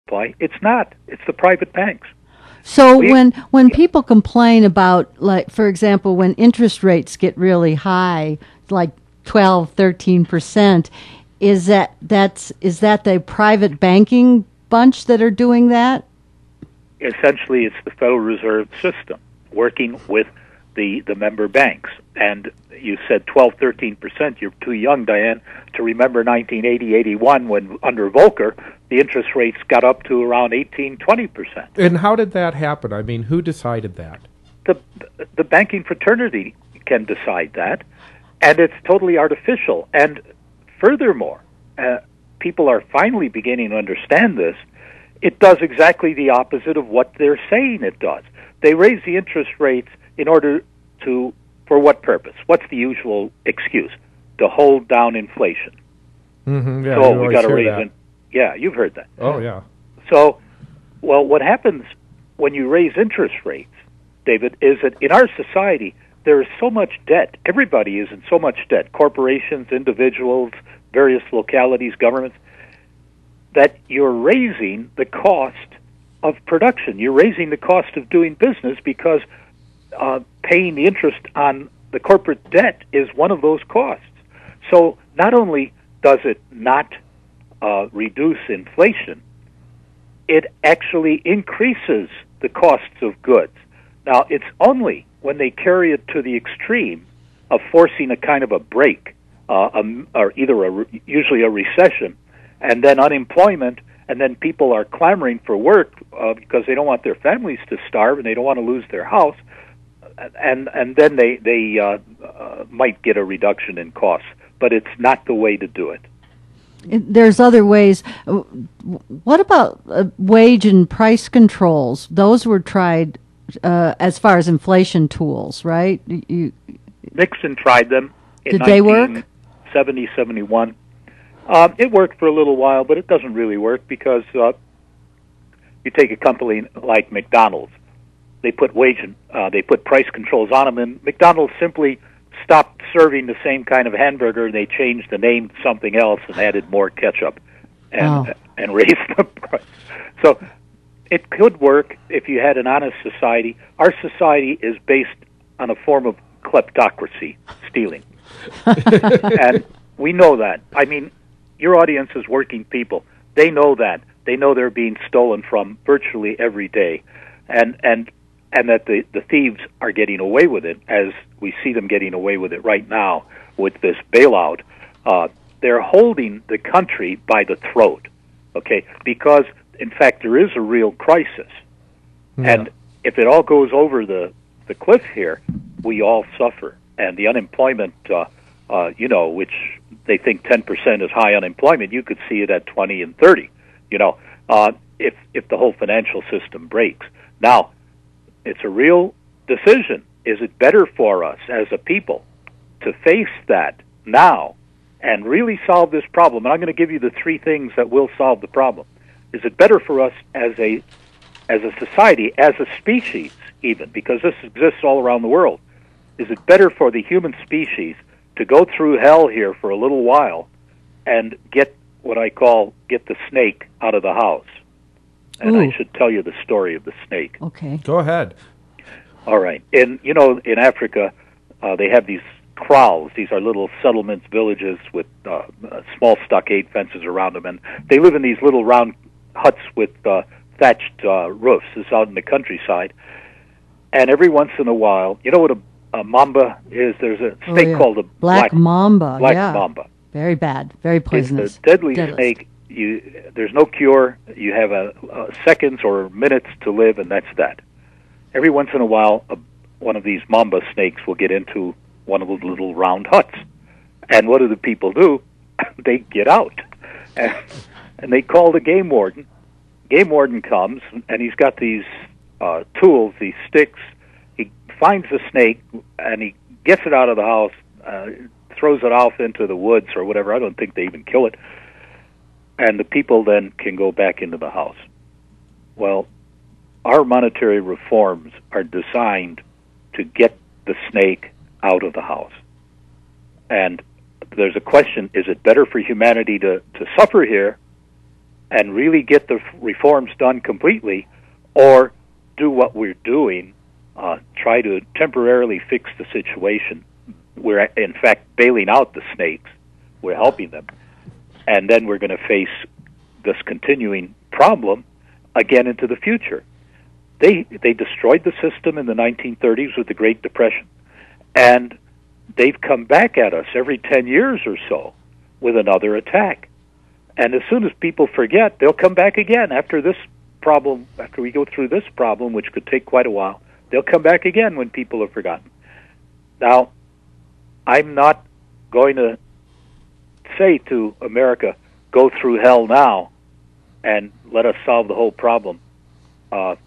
It's not. It's the private banks. So when people complain about, like, for example, when interest rates get really high, like 12, 13%, is that the private banking bunch that are doing that? Essentially, it's the Federal Reserve System working with the member banks. And you said 12, 13%. You're too young, Diane, to remember 1980, 81, when under Volcker, the interest rates got up to around 18, 20%. And how did that happen? I mean, who decided that? The banking fraternity can decide that, and it's totally artificial. And furthermore, people are finally beginning to understand this. It does exactly the opposite of what they're saying it does. They raise the interest rates in order to, for what purpose? What's the usual excuse? To hold down inflation. Mm-hmm, yeah, so we got to raise it. Yeah, you've heard that. Oh, yeah. So, well, what happens when you raise interest rates, David, is that in our society, there is so much debt. Everybody is in so much debt. Corporations, individuals, various localities, governments, that you're raising the cost of production. You're raising the cost of doing business because paying the interest on the corporate debt is one of those costs. So not only does it not reduce inflation, it actually increases the costs of goods. Now, it's only when they carry it to the extreme of forcing a kind of a break, or either usually a recession, and then unemployment, and then people are clamoring for work because they don't want their families to starve and they don't want to lose their house, and then they might get a reduction in costs. But it's not the way to do it. There's other ways. What about wage and price controls? Those were tried as far as inflation tools, right? Nixon tried them in Did they work? 1970, 71. It worked for a little while, but it doesn't really work because you take a company like McDonald's. They put they put price controls on them, and McDonald's simply stopped serving the same kind of hamburger. They changed the name to something else and added more ketchup and raised the price. So it could work if you had an honest society. Our society is based on a form of kleptocracy, stealing. And we know that. I mean, your audience is working people. They know that. They know they're being stolen from virtually every day. And that the thieves are getting away with it, as we see them getting away with it right now with this bailout. They're holding the country by the throat, okay? Because, in fact, there is a real crisis. Yeah. And if it all goes over the cliff here, we all suffer. And the unemployment, which they think 10% is high unemployment, you could see it at 20 and 30, if the whole financial system breaks. Now, it's a real decision. Is it better for us as a people to face that now and really solve this problem? And I'm going to give you the three things that will solve the problem. Is it better for us as a society, as a species even, because this exists all around the world? Is it better for the human species to go through hell here for a little while and get what I call get the snake out of the house? And I should tell you the story of the snake. Okay. Go ahead. All right. In Africa, they have these kraals. These are little settlements, villages with small stockade fences around them, and they live in these little round huts with thatched roofs. It's out in the countryside. And every once in a while, you know what a mamba is? There's a snake called a black mamba. Black mamba. Very bad. Very poisonous. It's a deadly snake. There's no cure. You have seconds or minutes to live, and that's that. Every once in a while, one of these mamba snakes will get into one of the little round huts. And what do the people do? They get out. And they call the game warden. Game warden comes, and he's got these tools, these sticks. He finds the snake, and he gets it out of the house, throws it off into the woods or whatever. I don't think they even kill it. And the people then can go back into the house. Well, our monetary reforms are designed to get the snake out of the house. And there's a question, is it better for humanity to suffer here and really get the reforms done completely, or do what we're doing, try to temporarily fix the situation. We're, in fact, bailing out the snakes. We're helping them. And then we're going to face this continuing problem again into the future. They destroyed the system in the 1930s with the Great Depression, and they've come back at us every 10 years or so with another attack. And as soon as people forget, they'll come back again after this problem, after we go through this problem, which could take quite a while. They'll come back again when people have forgotten. Now, I'm not going to say to America, go through hell now and let us solve the whole problem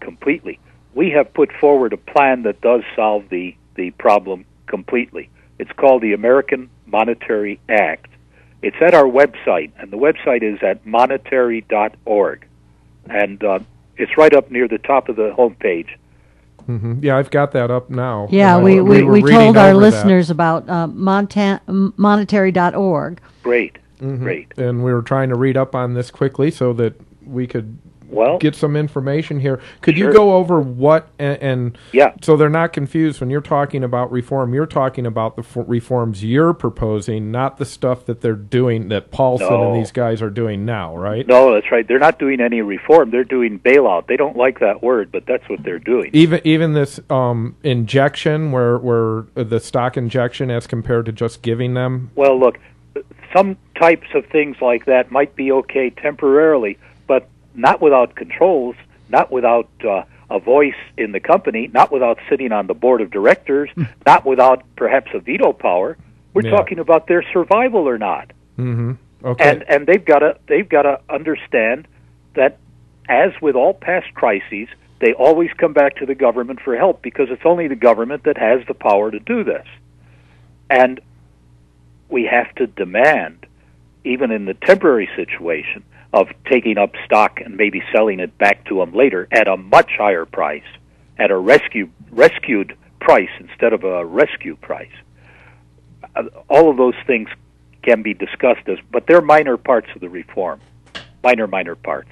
completely. We have put forward a plan that does solve the problem completely. It's called the American Monetary Act. It's at our website, and the website is at monetary.org. And it's right up near the top of the homepage. Mm-hmm. Yeah, I've got that up now. Yeah, we told our listeners about monetary.org. Great, mm-hmm. Great. And we were trying to read up on this quickly so that we could get some information here. Could you go over what, and so they're not confused when you're talking about reform, you're talking about the reforms you're proposing, not the stuff that they're doing, that Paulson and these guys are doing now, right? No, that's right. They're not doing any reform. They're doing bailout. They don't like that word, but that's what they're doing. Even this injection, where the stock injection as compared to just giving them? Well, look, some types of things like that might be okay temporarily, but not without controls, not without a voice in the company, not without sitting on the board of directors, not without perhaps a veto power. We're talking about their survival or not. Mm-hmm. Okay. And they've got to understand that, as with all past crises, they always come back to the government for help, because it's only the government that has the power to do this. And we have to demand, even in the temporary situation, of taking up stock and maybe selling it back to them later at a much higher price, at a rescued price instead of a rescue price. All of those things can be discussed but they're minor parts of the reform, minor parts.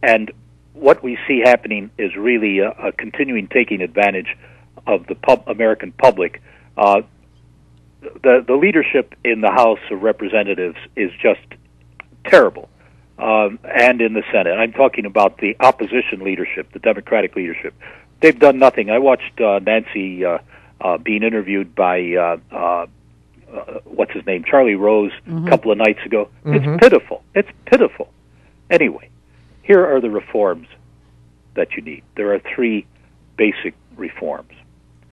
And what we see happening is really a continuing taking advantage of the American public. The leadership in the House of Representatives is just terrible. And in the Senate. I'm talking about the opposition leadership, the Democratic leadership. They've done nothing. I watched Nancy being interviewed by, what's his name, Charlie Rose, a couple of nights ago. Mm-hmm. It's pitiful. It's pitiful. Anyway, here are the reforms that you need. There are three basic reforms.